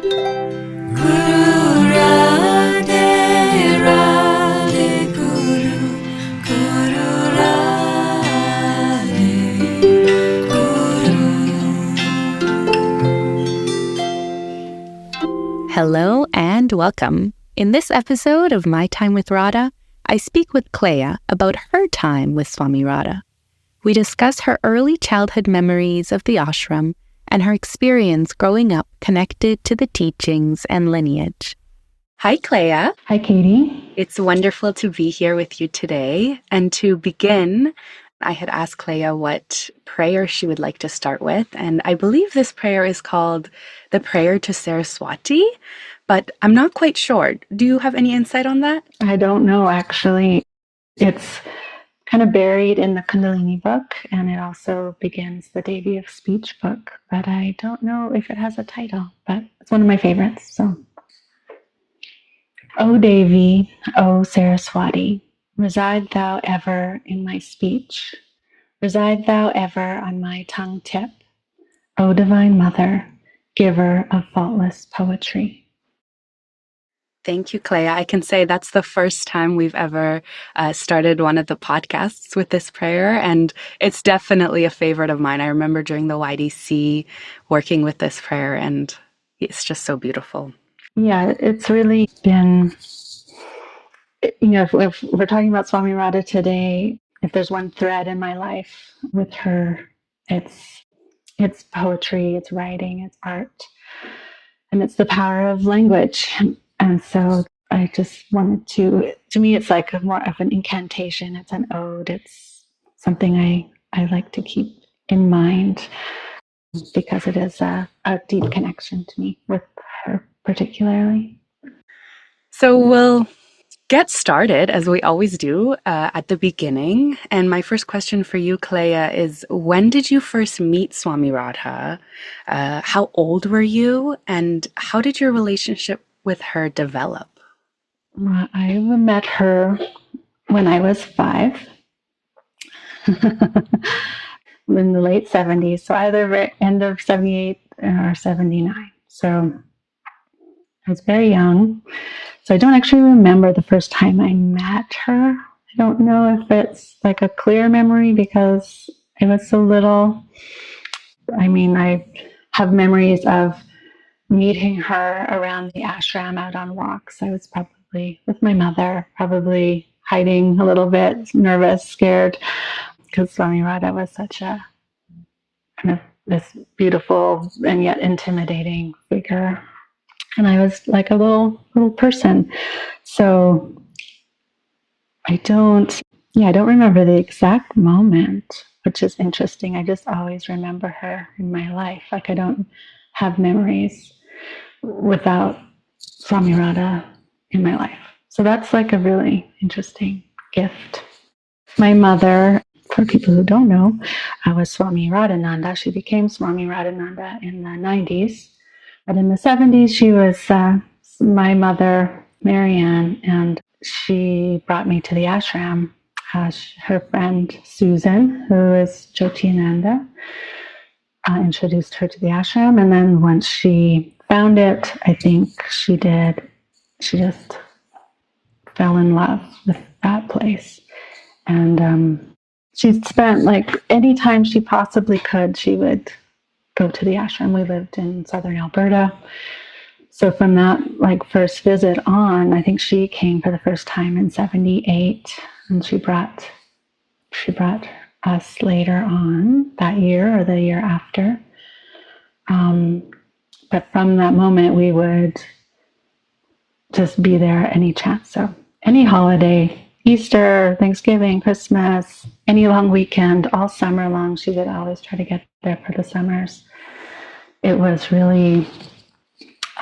Guru Radhe Radhe Guru Guru Radhe Guru. Hello and welcome. In this episode of My Time with Radha, I speak with Clea about her time with Swami Radha. We discuss her early childhood memories of the ashram and her experience growing up connected to the teachings and lineage. Hi, Clea. Hi, Katie. It's wonderful to be here with you today. And to begin, I had asked Clea what prayer she would like to start with. And I believe this prayer is called the Prayer to Saraswati, but I'm not quite sure. Do you have any insight on that? I don't know, actually. It's kind of buried in the Kundalini book, and it also begins the Devi of Speech book, but I don't know if it has a title, but it's one of my favorites. So, O Devi, O Saraswati, reside thou ever in my speech, reside thou ever on my tongue tip, O Divine Mother, giver of faultless poetry. Thank you, Clea. I can say that's the first time we've ever started one of the podcasts with this prayer, and it's definitely a favorite of mine. I remember during the YDC working with this prayer, and it's just so beautiful. Yeah, it's really been, if we're talking about Swami Radha today, if there's one thread in my life with her, it's poetry, it's writing, it's art, and it's the power of language. And so I just wanted to me, it's like more of an incantation. It's an ode. It's something I like to keep in mind because it is a deep connection to me with her particularly. So we'll get started, as we always do, at the beginning. And my first question for you, Clea, is when did you first meet Swami Radha? How old were you? And how did your relationship with her develop? I met her when I was 5 in the late 70s, so either end of 78 or 79. So I was very young. So I don't actually remember the first time I met her. I don't know if it's like a clear memory because I was so little. I mean, I have memories of meeting her around the ashram out on walks. I was probably with my mother, probably hiding a little bit, nervous, scared, because Swami Radha was such a kind of this beautiful and yet intimidating figure. And I was like a little person. So I don't remember the exact moment, which is interesting. I just always remember her in my life. Like I don't have memories without Swami Radha in my life. So that's like a really interesting gift. My mother, for people who don't know, was Swami Radhananda. She became Swami Radhananda in the 90s. But in the 70s, she was my mother, Marianne, and she brought me to the ashram. Her friend, Susan, who is Jyotinanda, introduced her to the ashram. And then once she found it, I think she just fell in love with that place. And she spent like any time she possibly could, she would go to the ashram. We lived in southern Alberta. So from that like first visit on, I think she came for the first time in 78, and she brought us later on that year or the year after. But from that moment, we would just be there any chance. So any holiday, Easter, Thanksgiving, Christmas, any long weekend, all summer long, she would always try to get there for the summers. It was really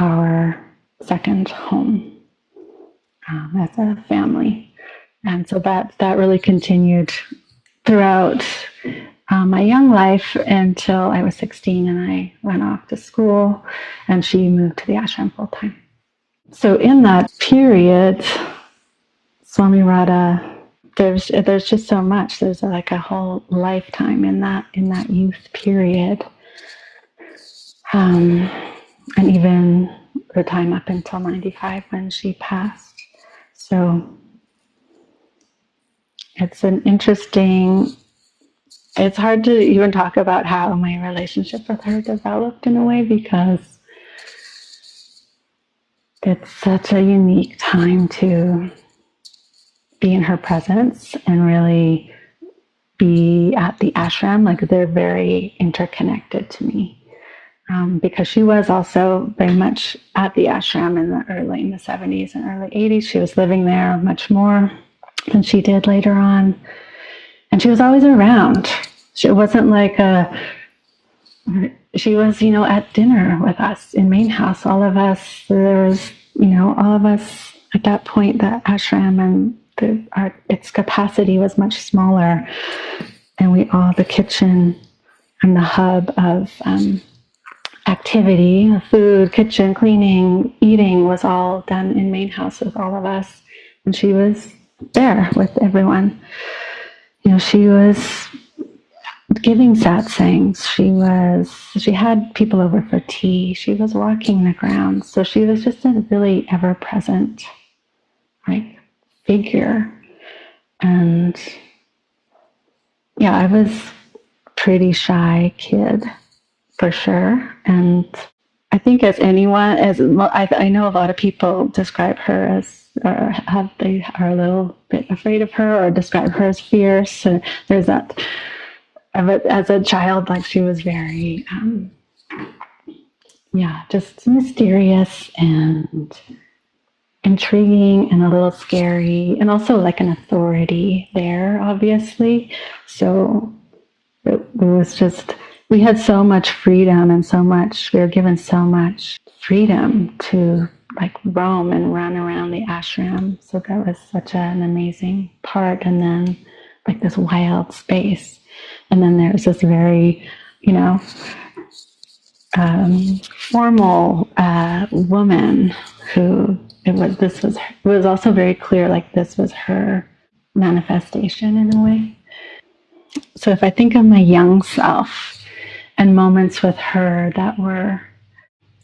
our second home as a family. And so that really continued throughout my young life until I was 16 and I went off to school and she moved to the ashram full time. So in that period, Swami Radha, there's just so much. There's like a whole lifetime in that youth period. And even her time up until 95 when she passed. So it's an interesting, it's hard to even talk about how my relationship with her developed in a way, because it's such a unique time to be in her presence and really be at the ashram. Like, they're very interconnected to me. Because she was also very much at the ashram in the 70s and early 80s. She was living there much more than she did later on. And she was always around. It wasn't like she was, at dinner with us in main house. All of us, there was, all of us at that point, the ashram and its capacity was much smaller. And the kitchen and the hub of activity, food, kitchen, cleaning, eating was all done in main house with all of us. And she was there with everyone. She was giving satsangs. She had people over for tea. She was walking the grounds. So she was just a really ever-present, figure. And I was a pretty shy kid, for sure. And I think I know a lot of people describe her as, they are a little bit afraid of her or describe her as fierce. So there's that. But as a child, she was very, just mysterious and intriguing and a little scary, and also an authority there, obviously. So it was just, we had so much freedom and we were given so much freedom to roam and run around the ashram. So that was such an amazing part. And then this wild space. And then there's this very, formal woman who it was also very clear, this was her manifestation in a way. So if I think of my young self and moments with her that were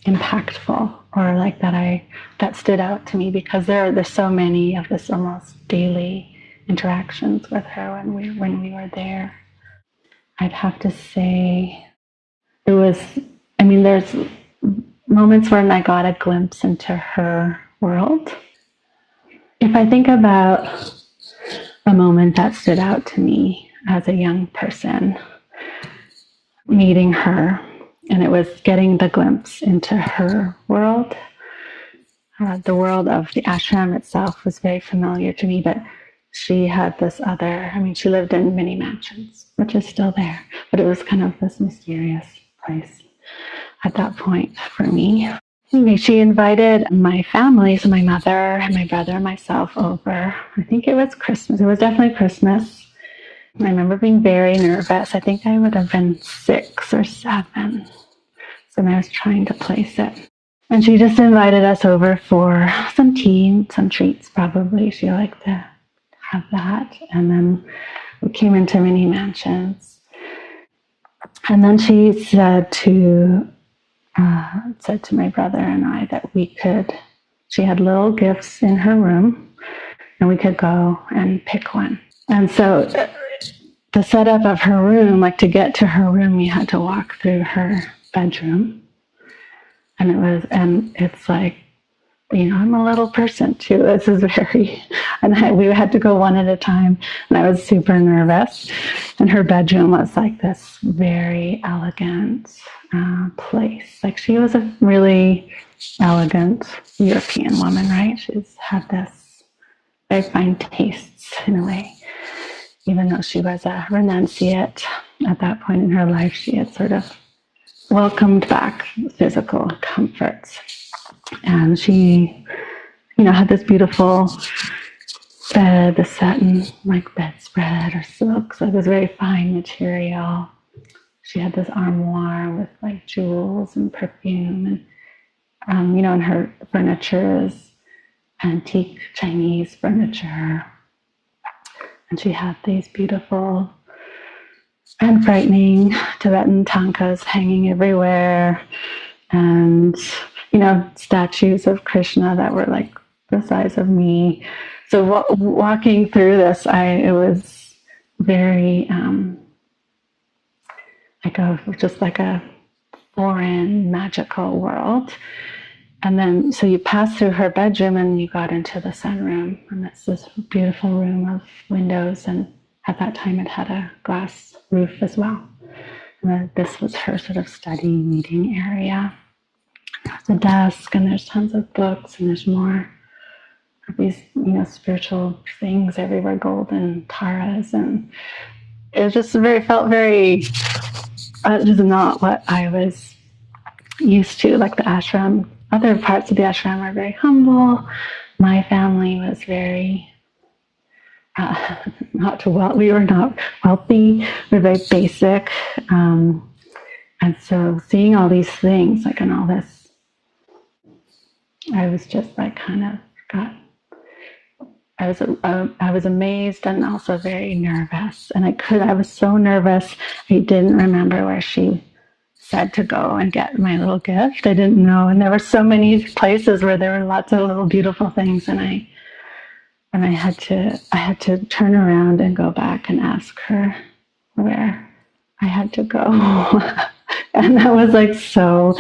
impactful, or that stood out to me, because there's so many of this almost daily interactions with her when we were there, I'd have to say there's moments when I got a glimpse into her world. If I think about a moment that stood out to me as a young person, meeting her, and it was getting the glimpse into her world. The world of the ashram itself was very familiar to me, but she had this other, she lived in many mansions, which is still there, but it was kind of this mysterious place at that point for me. Anyway, she invited my family, so my mother and my brother and myself over. I think it was Christmas. It was definitely Christmas. I remember being very nervous. I think I would have been 6 or 7. So I was trying to place it. And she just invited us over for some tea, some treats probably. She liked to have that. And then we came into many mansions. And then she said to my brother and I that she had little gifts in her room, and we could go and pick one. And so the setup of her room, to get to her room, you had to walk through her bedroom. And it's I'm a little person too. This is we had to go one at a time, and I was super nervous. And her bedroom was this very elegant place. She was a really elegant European woman, right? She's had this very fine tastes in a way. Even though she was a renunciate at that point in her life, she had sort of welcomed back physical comforts. And she, had this beautiful bed, the satin bedspread or silk. So it was very fine material. She had this armoire with jewels and perfume, and her furniture is antique Chinese furniture. And she had these beautiful and frightening Tibetan tankas hanging everywhere. And statues of Krishna that were like the size of me. So walking through this, it was very just like a foreign magical world. And then, so you passed through her bedroom and you got into the sunroom. And it's this beautiful room of windows. And at that time, it had a glass roof as well. And this was her sort of study meeting area. There's a desk and there's tons of books and there's more of these, spiritual things everywhere, golden taras. And it just felt very, it was not what I was used to, like the ashram. Other parts of the ashram are very humble. My family was very we were not wealthy. We were very basic. And so seeing all these things, like, and all this, I was just like I was amazed and also very nervous. And I was so nervous, I didn't remember where she said to go and get my little gift. I didn't know. And there were so many places where there were lots of little beautiful things. And I had to turn around and go back and ask her where I had to go. And that was like so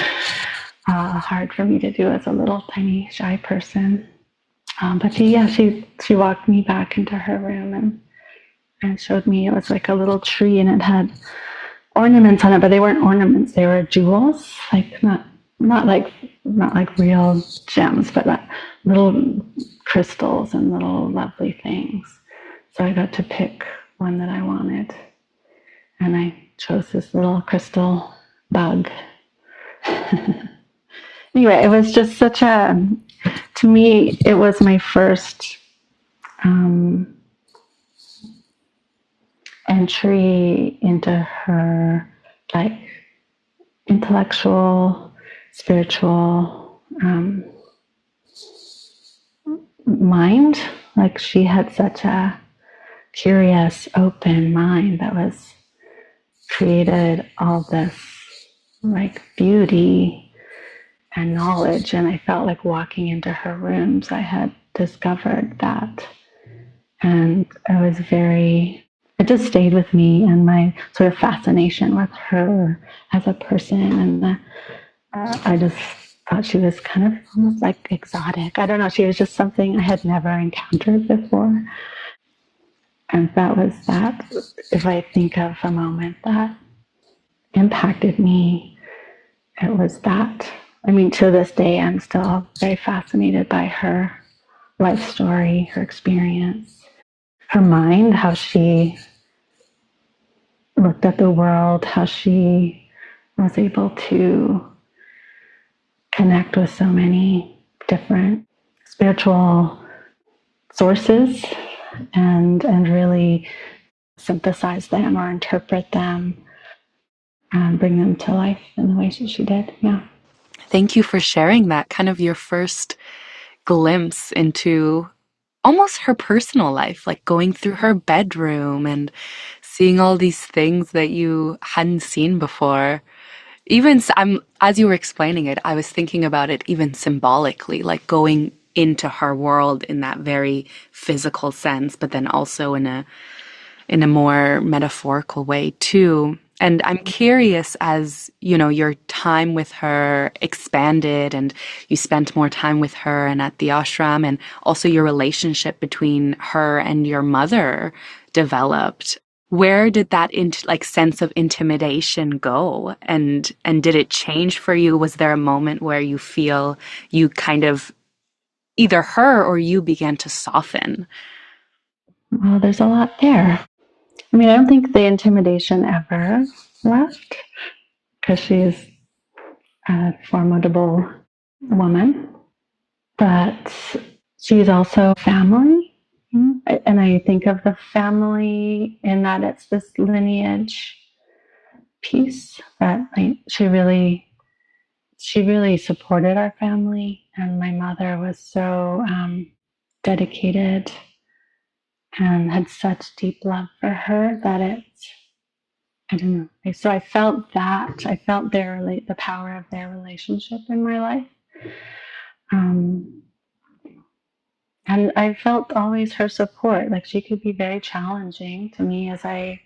hard for me to do as a little tiny shy person. But she walked me back into her room and showed me. It was like a little tree and it had ornaments on it, but they weren't ornaments. They were jewels, like not like real gems, but little crystals and little lovely things. So I got to pick one that I wanted. And I chose this little crystal bug. Anyway, it was just to me, it was my first entry into her, like, intellectual, spiritual mind. Like, she had such a curious, open mind that was created all this, like, beauty and knowledge. And I felt like walking into her rooms, I had discovered that. And it just stayed with me, and my sort of fascination with her as a person. And I just thought she was kind of almost like exotic. I don't know. She was just something I had never encountered before. And that was that. If I think of a moment that impacted me, it was that. I mean, to this day, I'm still very fascinated by her life story, her experience, her mind, how she looked at the world, how she was able to connect with so many different spiritual sources and really synthesize them or interpret them and bring them to life in the ways that she did. Yeah. Thank you for sharing that, kind of your first glimpse into almost her personal life, like going through her bedroom and seeing all these things that you hadn't seen before. As you were explaining it, I was thinking about it even symbolically, like going into her world in that very physical sense, but then also in a more metaphorical way too. And I'm curious, as your time with her expanded and you spent more time with her and at the ashram, and also your relationship between her and your mother developed. Where did that sense of intimidation go? And did it change for you? Was there a moment where you feel you kind of, either her or you, began to soften? Well, there's a lot there. I mean, I don't think the intimidation ever left, because she's a formidable woman, but she's also family. And I think of the family in that it's this lineage piece that she really supported our family. And my mother was so dedicated and had such deep love for her that I don't know. So I felt that. I felt the power of their relationship in my life. And I felt always her support. Like she could be very challenging to me as I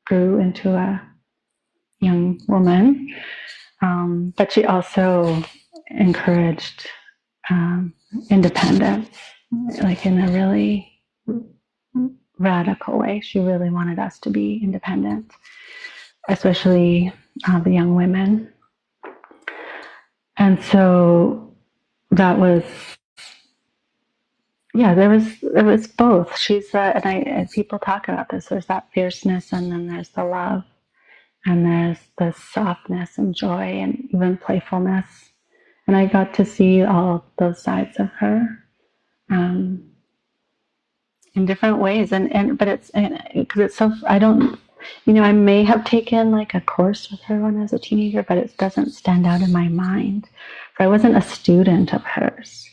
grew into a young woman. But she also encouraged independence, like in a really radical way. She really wanted us to be independent, especially the young women. And so that was, yeah, there was both. She's and people talk about this. There's that fierceness, and then there's the love, and there's the softness and joy, and even playfulness. And I got to see all those sides of her in different ways. But it's because it's so I don't. I may have taken like a course with her when I was a teenager, but it doesn't stand out in my mind. So I wasn't a student of hers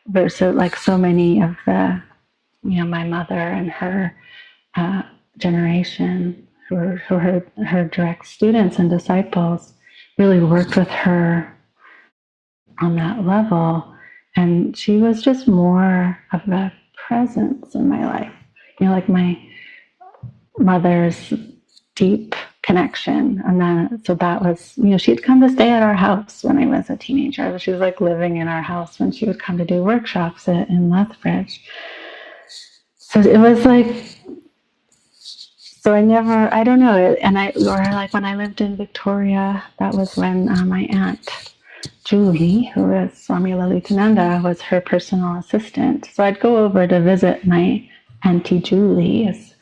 versus like so many of the, my mother and her generation who were her direct students and disciples really worked with her on that level. And she was just more of a presence in my life. Like my mother's deep connection. And then, so that was, she'd come to stay at our house when I was a teenager. She was like living in our house when she would come to do workshops in Lethbridge. So it was like, I don't know. Or like when I lived in Victoria, that was when my aunt Julie, who was Swami Radhananda, was her personal assistant. So I'd go over to visit my Auntie Julie, as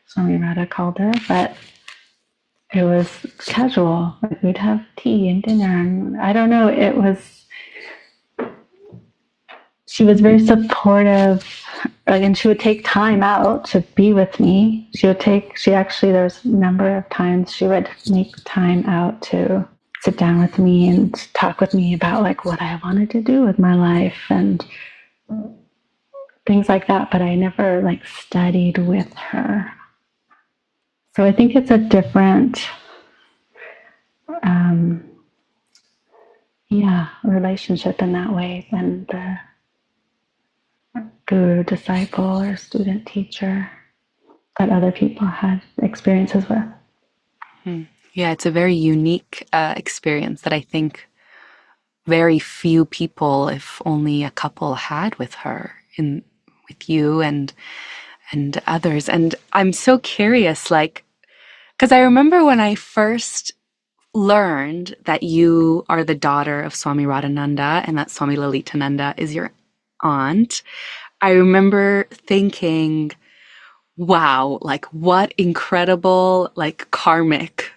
Swami Radha called her, but it was casual. Like we'd have tea and dinner, and I don't know, she was very supportive, and she would take time out to be with me. There was a number of times she would make time out to sit down with me and talk with me about like what I wanted to do with my life and things like that. But I never like studied with her. So I think it's a different, relationship in that way than the guru, disciple, or student teacher that other people had experiences with. Yeah, it's a very unique experience that I think very few people, if only a couple, had with her, with you and others. And I'm so curious, like, because I remember when I first learned that you are the daughter of Swami Radhananda and that Swami Lalitananda is your aunt, I remember thinking, wow, like what incredible, like karmic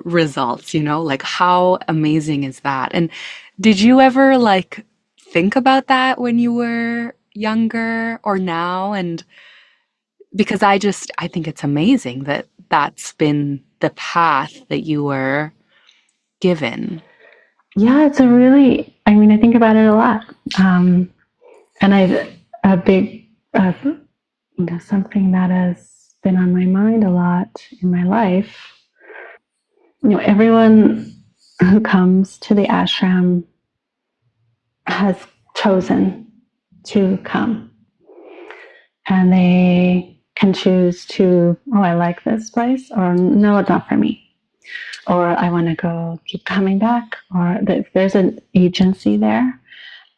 results, like how amazing is that? And did you ever like think about that when you were younger or now? And because I think it's amazing that that's been the path that you were given. Yeah, I think about it a lot. And a big, something that has been on my mind a lot in my life. Everyone who comes to the ashram has chosen to come. And they can choose to, oh, I like this place, or no, it's not for me. Or I want to keep coming back, or there's an agency there.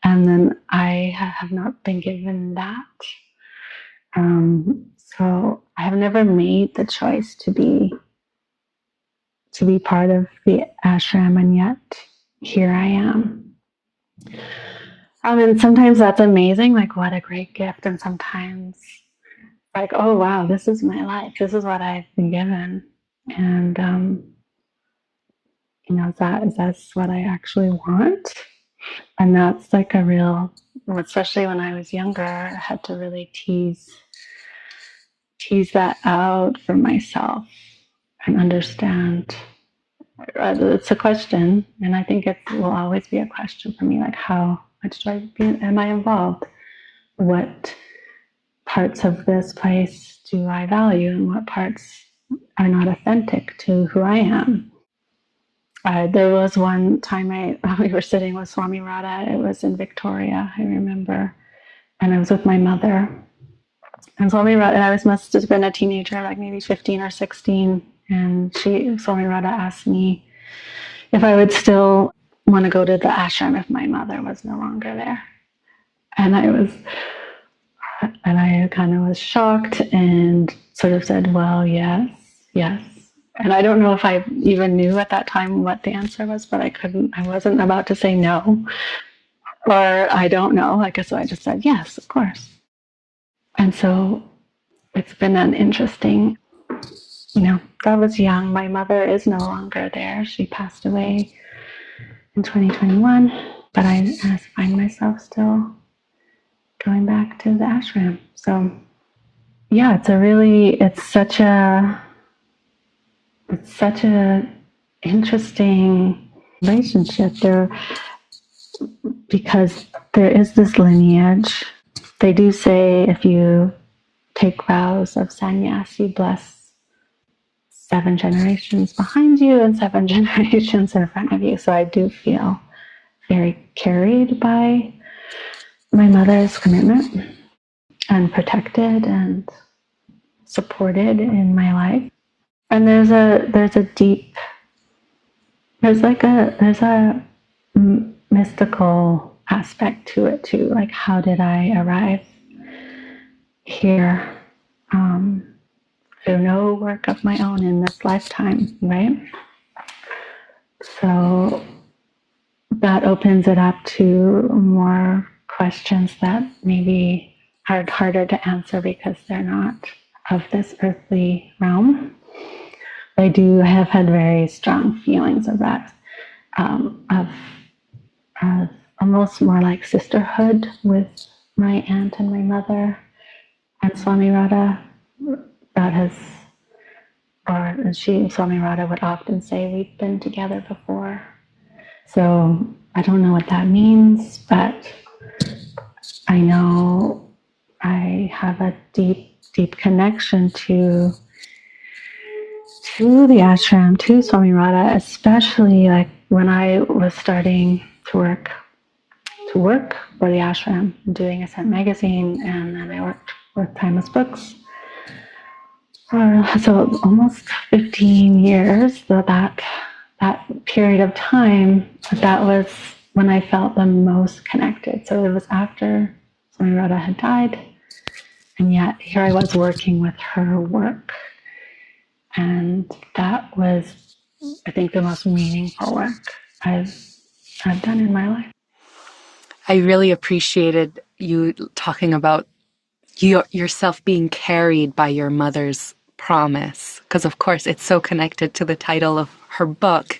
And then I have not been given that. So I have never made the choice to be part of the ashram, and yet here I am. And sometimes that's amazing, like what a great gift. And sometimes like, oh wow, this is my life. This is what I've been given. And is that what I actually want? And that's like a real, especially when I was younger, I had to really tease that out for myself and understand. It's a question, and I think it will always be a question for me, like how much am I involved? What parts of this place do I value, and what parts are not authentic to who I am? There was one time we were sitting with Swami Radha. It was in Victoria, I remember, and I was with my mother. And Swami Radha, and must have been a teenager, like maybe 15 or 16. And Swami Radha asked me if I would still want to go to the ashram if my mother was no longer there. And I kind of was shocked and sort of said, well, yes, yes. And I don't know if I even knew at that time what the answer was, but I wasn't about to say no, or I don't know. So I just said, yes, of course. And so it's been an interesting, I was young. My mother is no longer there. She passed away in 2021, but I find myself still going back to the ashram. So yeah, it's such a interesting relationship there, because there is this lineage. They do say if you take vows of sannyas, you bless 7 generations behind you and 7 generations in front of you. So I do feel very carried by my mother's commitment and protected and supported in my life. And there's a deep, there's a mystical aspect to it too. Like, how did I arrive here through no work of my own in this lifetime, right? So that opens it up to more questions that maybe are harder to answer because they're not of this earthly realm. I have had very strong feelings of that, of almost more like sisterhood with my aunt and my mother and Swami Radha. Swami Radha would often say, we've been together before. So I don't know what that means, but I know I have a deep, deep connection to the ashram, to Swami Radha, especially like when I was starting to work for the ashram, doing Ascent Magazine, and then I worked with Timeless Books for almost 15 years. That period of time, that was when I felt the most connected. So it was after Swami Radha had died, and yet here I was working with her work. And that was, I think, the most meaningful work I've done in my life. I really appreciated you talking about yourself being carried by your mother's promise, because of course it's so connected to the title of her book,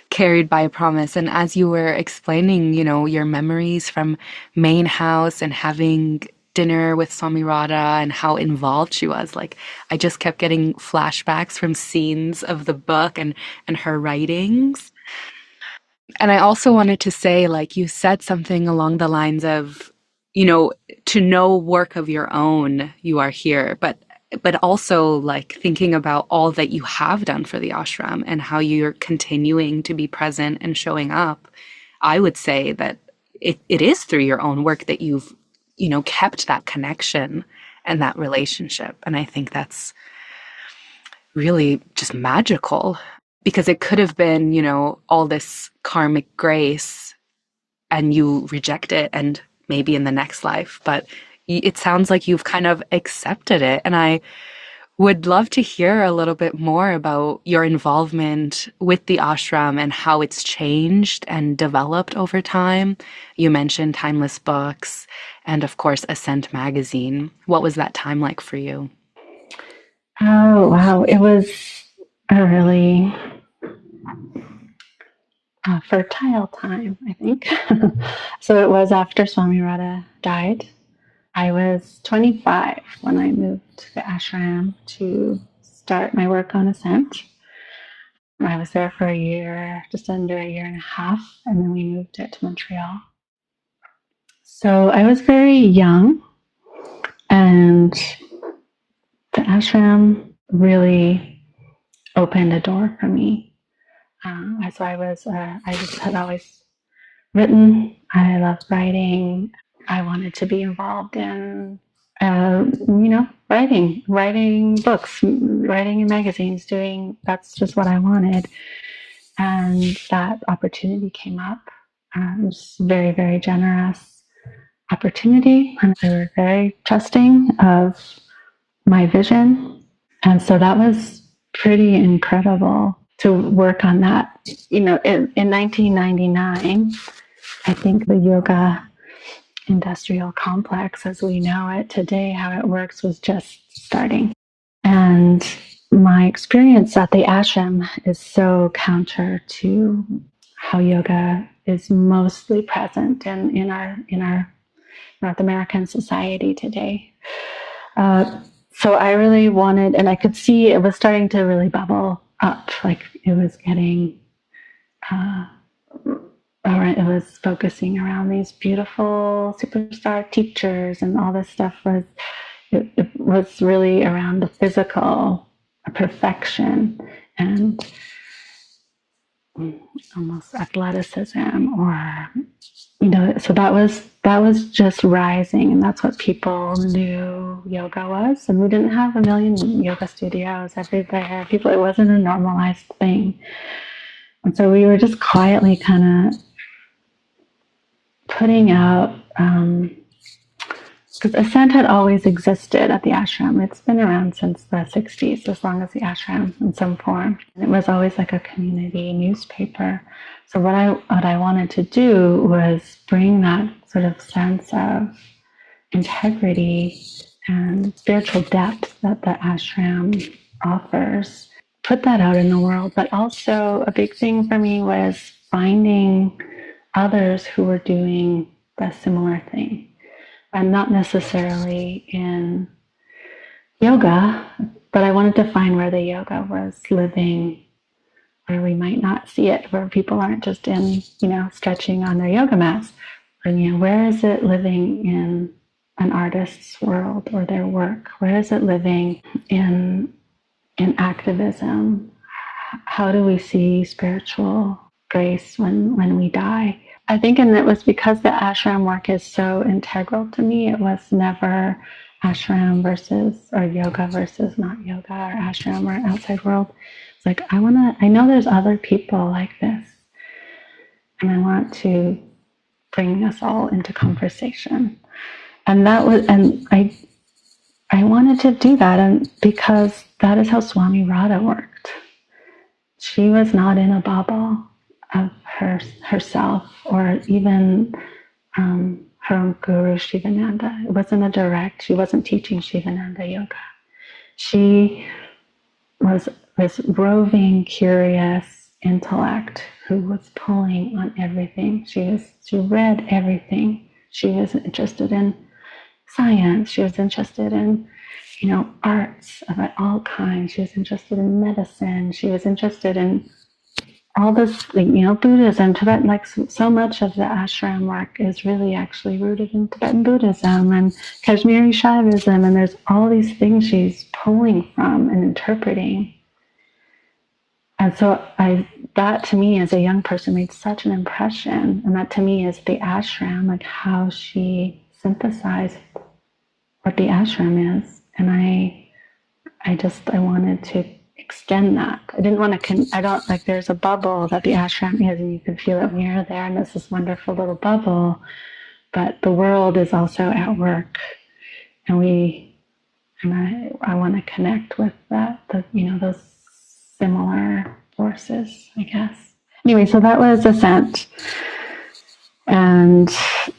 Carried by a Promise. And as you were explaining, your memories from Main House and having dinner with Swami Radha and how involved she was, like, I just kept getting flashbacks from scenes of the book and her writings. And I also wanted to say, like, you said something along the lines of, to no work of your own, you are here, but also like thinking about all that you have done for the ashram and how you're continuing to be present and showing up. I would say that it is through your own work that you've, kept that connection and that relationship. And I think that's really just magical, because it could have been, all this karmic grace and you reject it and maybe in the next life, but it sounds like you've kind of accepted it. And I would love to hear a little bit more about your involvement with the ashram and how it's changed and developed over time. You mentioned Timeless Books and, of course, Ascent Magazine. What was that time like for you? Oh, wow. It was a really fertile time, I think. So it was after Swami Radha died. I was 25 when I moved to the ashram to start my work on Ascent. I was there for a year, just under a year and a half, and then we moved it to Montreal. So I was very young, and the ashram really opened a door for me. So I just had always written. I loved writing. I wanted to be involved in, writing books, writing in magazines, that's just what I wanted. And that opportunity came up. It was very, very generous opportunity. And they were very trusting of my vision. And so that was pretty incredible to work on that. In 1999, I think the yoga industrial complex as we know it today, how it works, was just starting. And my experience at the ashram is so counter to how yoga is mostly present in our North American society today. So I really wanted, and I could see it was starting to really bubble up, like it was getting, it was focusing around these beautiful superstar teachers, and all this stuff it was really around the physical perfection and almost athleticism, or so that was just rising, and that's what people knew yoga was. And we didn't have a million yoga studios everywhere. It wasn't a normalized thing, and so we were just quietly kind of putting out. Because Ascent had always existed at the ashram. It's been around since the 60s, as long as the ashram in some form. And it was always like a community newspaper. So what I wanted to do was bring that sort of sense of integrity and spiritual depth that the ashram offers, put that out in the world. But also a big thing for me was finding others who were doing the similar thing. And not necessarily in yoga, but I wanted to find where the yoga was living, where we might not see it, where people aren't just in, stretching on their yoga mats. But, where is it living in an artist's world or their work? Where is it living in activism? How do we see spiritual grace when we die? I think, and it was because the ashram work is so integral to me. It was never ashram versus, or yoga versus not yoga, or ashram or outside world. It's like, I know there's other people like this, and I want to bring us all into conversation. And I wanted to do that, and because that is how Swami Radha worked. She was not in a bubble of herself, or even her own guru Shivananda. It wasn't a direct. She wasn't teaching Shivananda yoga. She was this roving, curious intellect who was pulling on everything. She read everything. She was interested in science. She was interested in arts of all kinds. She was interested in medicine. She was interested in all this, Buddhism, Tibetan, like so much of the ashram work is really actually rooted in Tibetan Buddhism and Kashmiri Shaivism, and there's all these things she's pulling from and interpreting. And so that to me as a young person made such an impression, and that to me is the ashram, like how she synthesized what the ashram is. And I wanted to extend that. I didn't want to, there's a bubble that the ashram is, and you can feel it when you're there, and it's this wonderful little bubble, but the world is also at work, and I want to connect with those similar forces, I guess. Anyway, so that was Ascent, and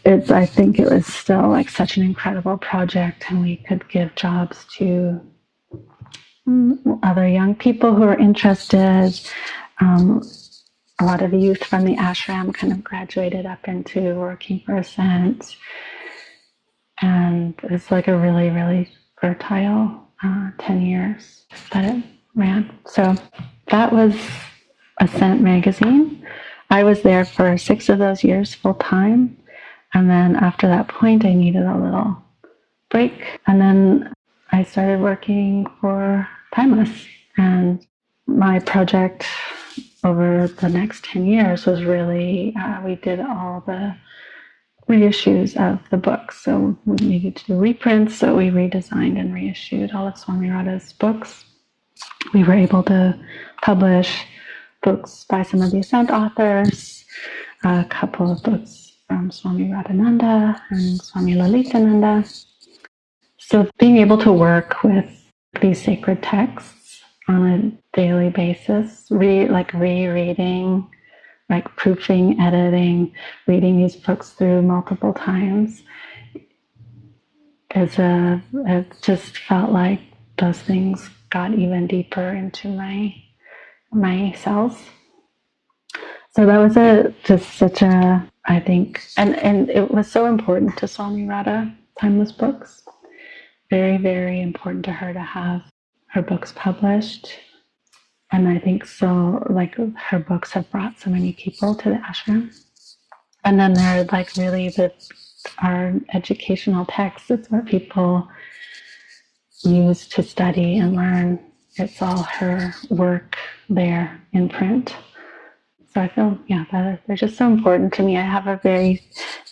I think it was still like such an incredible project, and we could give jobs to other young people who are interested. A lot of youth from the ashram kind of graduated up into working for Ascent. And it's like a really, really fertile 10 years that it ran. So that was Ascent Magazine. I was there for 6 of those years full time. And then after that point, I needed a little break. And then I started working for Timeless. And my project over the next 10 years was really, we did all the reissues of the books. So we needed to do reprints, so we redesigned and reissued all of Swami Radha's books. We were able to publish books by some of the Ascent authors, a couple of books from Swami Radhananda and Swami Lalitananda. So being able to work with these sacred texts on a daily basis, rereading, like proofing, editing, reading these books through multiple times, it just felt like those things got even deeper into my cells. So that was just such a, I think, and it was so important to Swami Radha, Timeless Books. Very, very important to her to have her books published. And I think so, like, her books have brought so many people to the ashram. And then they're like really our educational texts. It's what people use to study and learn. It's all her work there in print. So I feel, that they're just so important to me. I have a very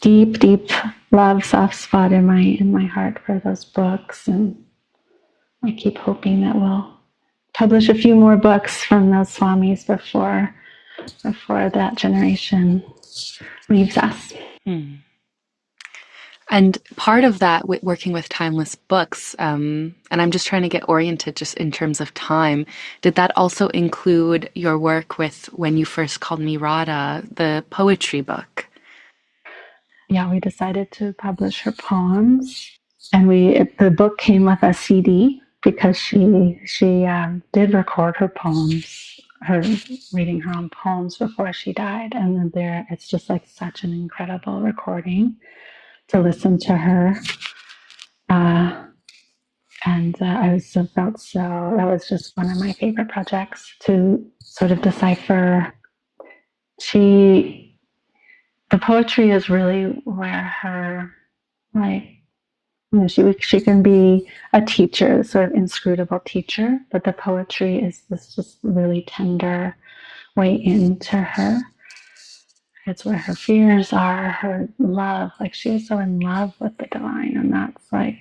deep, deep love, soft spot in my heart for those books, and I keep hoping that we'll publish a few more books from those swamis before that generation leaves us. And part of that, working with timeless books, and I'm just trying to get oriented just in terms of time, did that also include your work with When You First Called Me Radha, the poetry book? Yeah, we decided to publish her poems, and the book came with a CD because she did record her poems, her reading her own poems before she died, and then it's just like such an incredible recording to listen to her. And I felt so, that was just one of my favorite projects to sort of decipher. The poetry is really where her, like, she can be a teacher, sort of inscrutable teacher, but the poetry is this just really tender way into her. It's where her fears are, her love. Like, she is so in love with the divine, and that's like,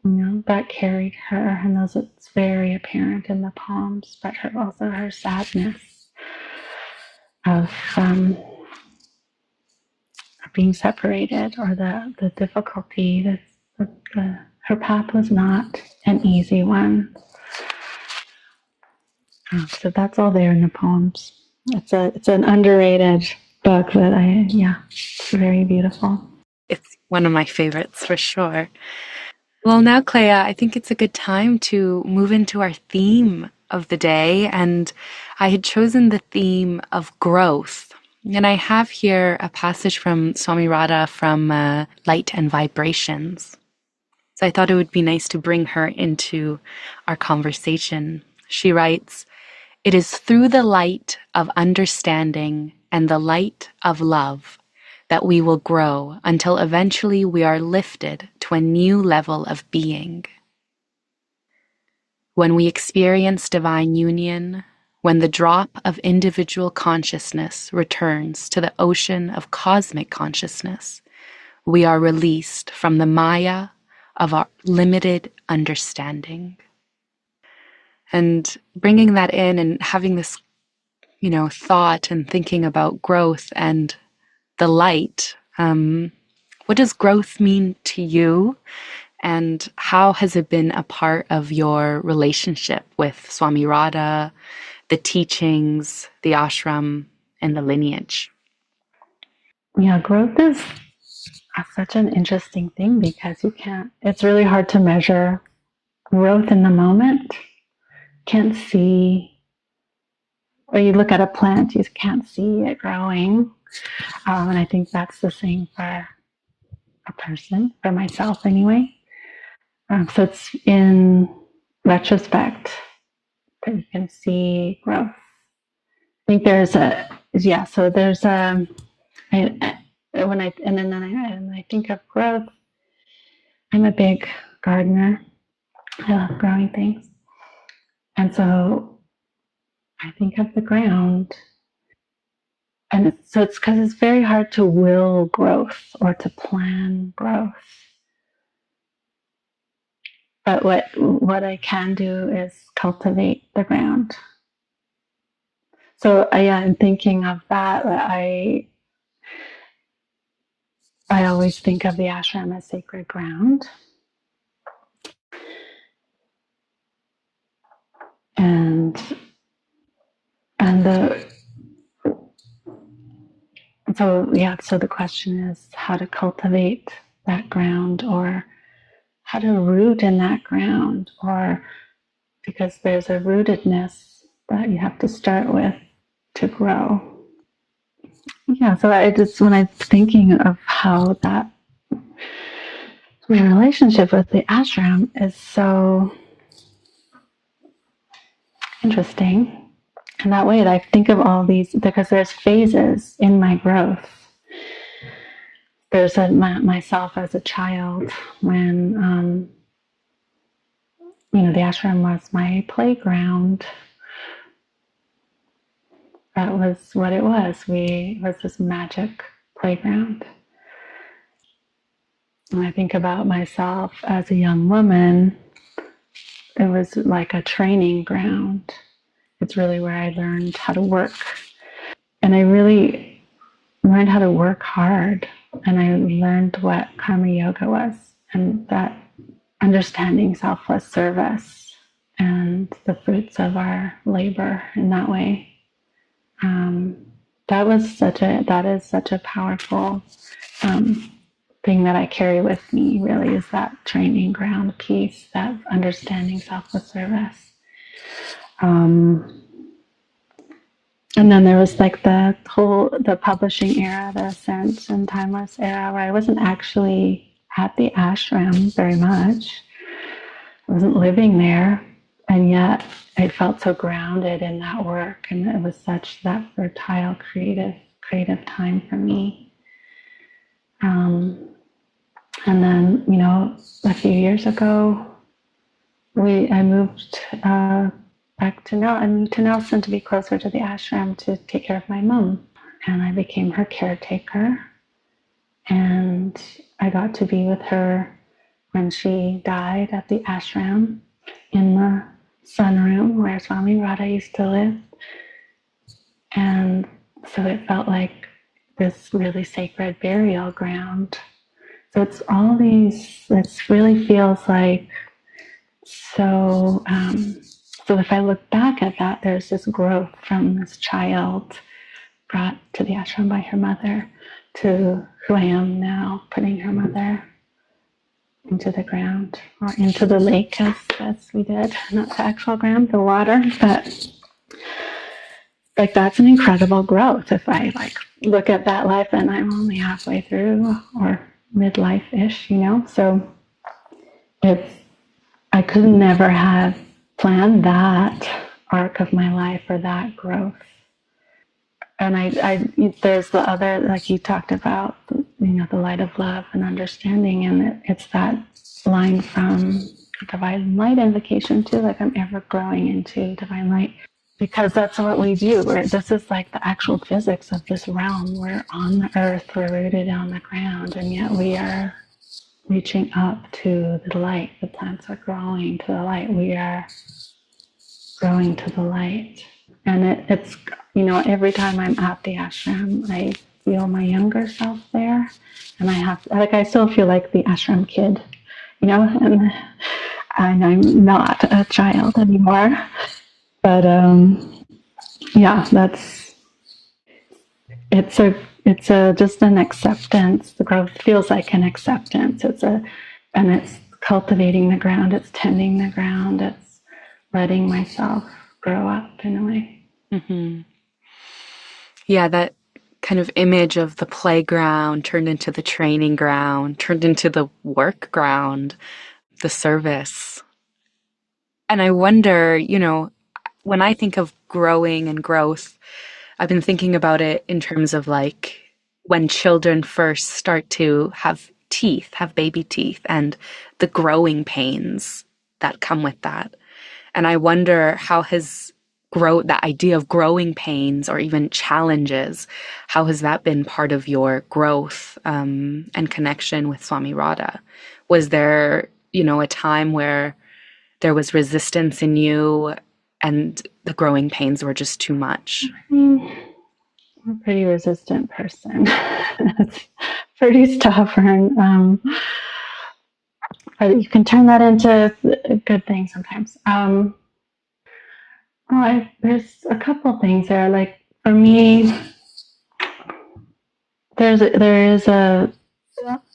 that carried her, and it's very apparent in the poems, but also her sadness of being separated, or the difficulty. Her path was not an easy one. So that's all there in the poems. It's an underrated book that it's very beautiful. It's one of my favorites for sure. Well, now, Clea, I think it's a good time to move into our theme of the day. And I had chosen the theme of growth. And I have here a passage from Swami Radha from Light and Vibrations. So I thought it would be nice to bring her into our conversation. She writes, "It is through the light of understanding and the light of love that we will grow until eventually we are lifted to a new level of being. When we experience divine union, when the drop of individual consciousness returns to the ocean of cosmic consciousness, we are released from the maya of our limited understanding." And bringing that in and having this, thought and thinking about growth and the light. What does growth mean to you? And how has it been a part of your relationship with Swami Radha, the teachings, the ashram, and the lineage? Yeah, growth is such an interesting thing because it's really hard to measure growth in the moment. Can't see, or you look at a plant, you can't see it growing. And I think that's the same for a person, for myself anyway. So it's in retrospect that you can see growth. I think there's when I think of growth, I'm a big gardener. I love growing things. And so I think of the ground. And it's because it's very hard to will growth or to plan growth. But what I can do is cultivate the ground. So yeah, in thinking of that, I always think of the ashram as sacred ground. And so the question is how to cultivate that ground, or how to root in that ground, or because there's a rootedness that you have to start with to grow. Yeah, so when I'm thinking of how that my relationship with the ashram is so interesting. And that way, I think of all these because there's phases in my growth. There's myself as a child when the ashram was my playground. That was what it was. It was this magic playground. When I think about myself as a young woman, it was like a training ground. It's really where I learned how to work. And I really learned how to work hard. And I learned what karma yoga was, and that understanding selfless service and the fruits of our labor in that way. That is such a powerful thing that I carry with me, really, is that training ground piece, that understanding selfless service. And then there was like the publishing era, the Ascent and Timeless era, where I wasn't actually at the ashram very much. I wasn't living there, and yet I felt so grounded in that work, and it was such that fertile, creative time for me. And then, a few years ago, I moved back to Nelson to be closer to the ashram to take care of my mom, and I became her caretaker. And I got to be with her when she died at the ashram in the sunroom where Swami Radha used to live. And so it felt like this really sacred burial ground. So it's all these, it really feels like so if I look back at that, there's this growth from this child brought to the ashram by her mother to who I am now, putting her mother into the ground, or into the lake as we did, not the actual ground, the water. But like that's an incredible growth. If I look at that life and I'm only halfway through or midlife-ish, so I could never have planned that arc of my life or that growth. And there's the other, like you talked about, the light of love and understanding, and it's that line from Divine Light invocation too, like I'm ever growing into Divine Light, because that's what we do. This is like the actual physics of this realm. We're on the earth, we're rooted on the ground, and yet we are reaching up to the light. The plants are growing to the light. We are growing to the light. And it's, every time I'm at the ashram, I feel my younger self there. And I still feel like the ashram kid, and I'm not a child anymore. But it's just an acceptance. The growth feels like an acceptance. And it's cultivating the ground. It's tending the ground. It's letting myself grow up in a way. Mm-hmm. Yeah, that kind of image of the playground turned into the training ground, turned into the work ground, the service. And I wonder, when I think of growing and growth, I've been thinking about it in terms of like when children first start to have teeth, have baby teeth, and the growing pains that come with that. And I wonder, how has that idea of growing pains or even challenges, how has that been part of your growth and connection with Swami Radha? Was there, a time where there was resistance in you and the growing pains were just too much? I'm a pretty resistant person. It's pretty stubborn. But you can turn that into a good thing sometimes. There's a couple things there. Like for me, there is a.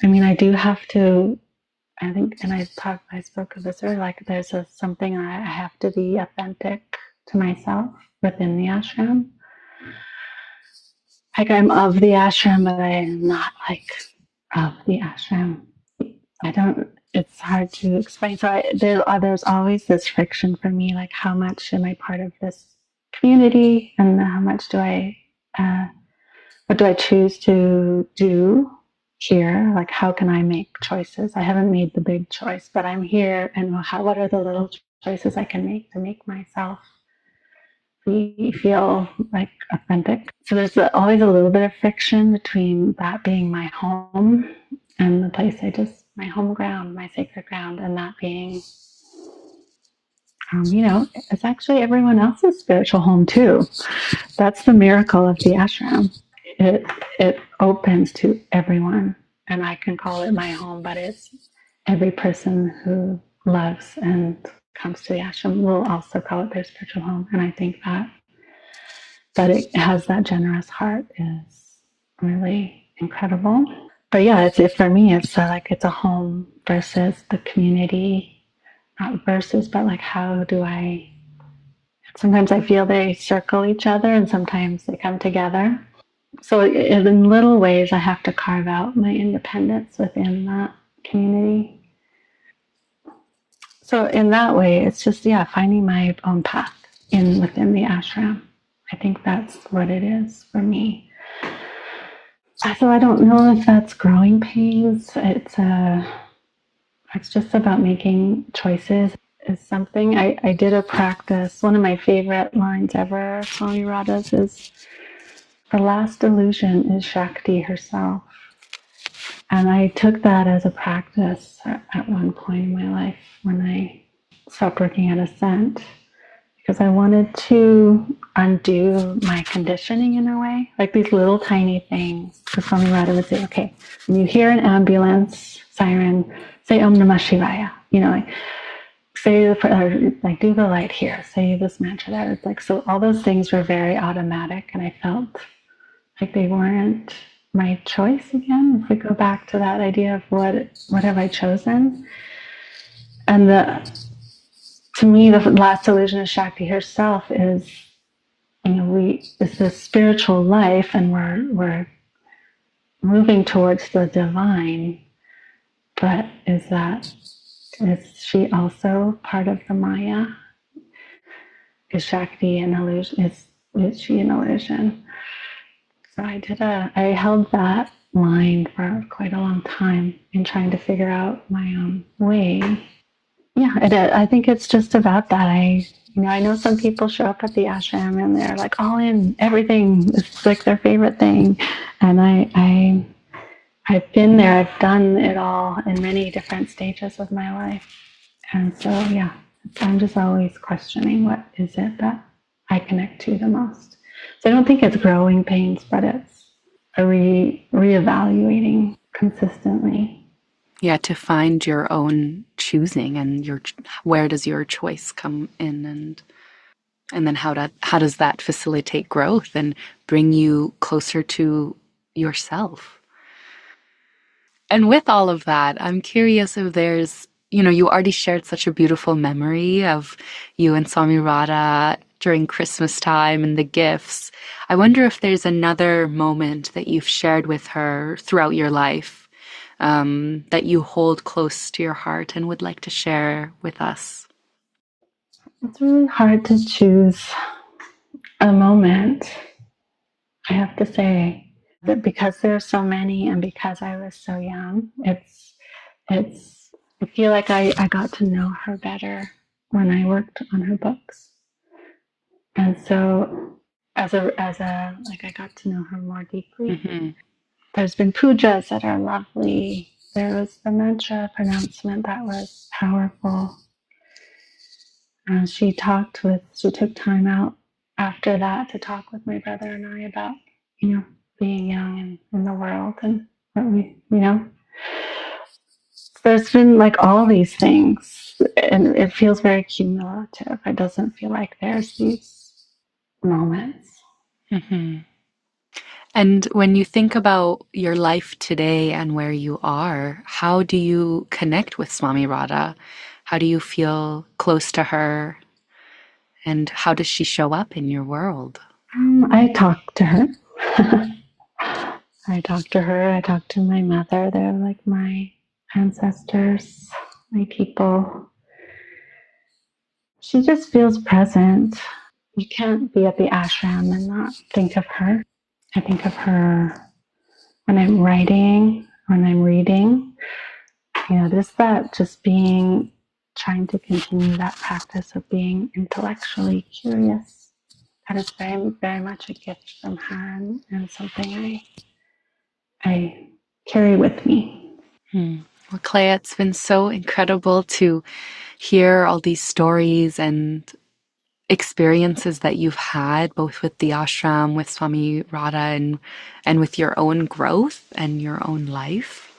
I mean, I do have to. I think, and I spoke of this earlier. Like, there's something I have to be authentic to myself within the ashram. Like, I'm of the ashram, but I am not like of the ashram. I don't. It's hard to explain. So there's always this friction for me. Like, how much am I part of this community, and how much do I? What do I choose to do here? Like, how can I make choices? I haven't made the big choice, but I'm here, and what are the little choices I can make to make myself feel like authentic? So there's always a little bit of friction between that being my home and the place my home ground, my sacred ground, and that being, it's actually everyone else's spiritual home too. That's the miracle of the ashram. It opens to everyone, and I can call it my home, but it's every person who loves and comes to the ashram will also call it their spiritual home. And I think that it has that generous heart is really incredible. But yeah, for me, it's like it's a home versus the community, not versus, but like how do I? Sometimes I feel they circle each other, and sometimes they come together. So in little ways, I have to carve out my independence within that community. So in that way, it's just, finding my own path within the ashram. I think that's what it is for me. So I don't know if that's growing pains. It's just about making choices. Is something I did a practice. One of my favorite lines ever, Swami Radha's, is the last illusion is Shakti herself. And I took that as a practice at one point in my life when I stopped working at Ascent, because I wanted to undo my conditioning in a way, like these little tiny things. Because Swami Radha would say, okay, when you hear an ambulance siren, say Om Namah Shivaya, like say like do the light here, say this mantra there. It's like, so all those things were very automatic, and I felt like they weren't my choice again. If we go back to that idea of what have I chosen, and to me the last illusion of Shakti herself is, it's this spiritual life, and we're moving towards the divine, but is she also part of the Maya? Is Shakti an illusion? Is she an illusion? So I held that line for quite a long time in trying to figure out my own way. Yeah, I think it's just about that. I know some people show up at the ashram and they're like all in, everything is like their favorite thing. And I've been there, I've done it all in many different stages of my life. And so, yeah, I'm just always questioning what is it that I connect to the most. So I don't think it's growing pains, but it's a reevaluating consistently. Yeah, to find your own choosing and where does your choice come in, and then how does that facilitate growth and bring you closer to yourself? And with all of that, I'm curious if there's, you already shared such a beautiful memory of you and Swami Radha during Christmas time and the gifts. I wonder if there's another moment that you've shared with her throughout your life that you hold close to your heart and would like to share with us. It's really hard to choose a moment, I have to say, that because there's so many and because I was so young, I feel like I got to know her better when I worked on her books. And so as a like I got to know her more deeply. Mm-hmm. There's been pujas that are lovely. There was the mantra pronouncement that was powerful. She took time out after that to talk with my brother and I about, being young and in the world and what there's been like all these things, and it feels very cumulative. It doesn't feel like there's these moments. Mm-hmm. And when you think about your life today and where you are, how do you connect with Swami Radha? How do you feel close to her? And how does she show up in your world? I talk to her. I talk to her. I talk to my mother. They're like my ancestors, my people. She just feels present. You can't be at the ashram and not think of her. I think of her when I'm writing, when I'm reading. Just trying to continue that practice of being intellectually curious. That is very, very much a gift from her and something I carry with me. Well, Clea, it's been so incredible to hear all these stories and experiences that you've had, both with the ashram, with Swami Radha, and with your own growth and your own life.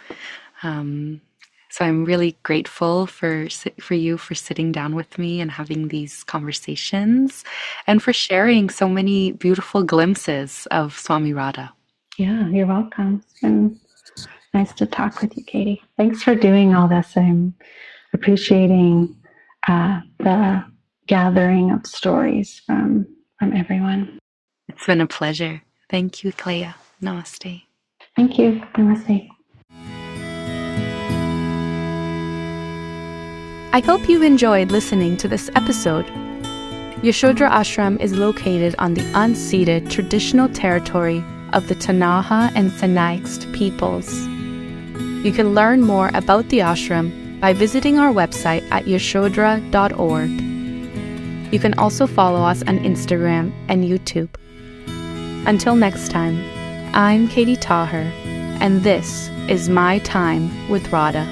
So I'm really grateful for you for sitting down with me and having these conversations, and for sharing so many beautiful glimpses of Swami Radha. Yeah, you're welcome. It's been nice to talk with you, Katie. Thanks for doing all this. I'm appreciating the gathering of stories from everyone. It's been a pleasure. Thank you, Clea. Namaste. Thank you. Namaste. I hope you enjoyed listening to this episode. Yasodhara Ashram is located on the unceded traditional territory of the Tanaha and Sanaikst peoples. You can learn more about the ashram by visiting our website at yasodhara.org. You can also follow us on Instagram and YouTube. Until next time, I'm Katie Taher, and this is My Time with Radha.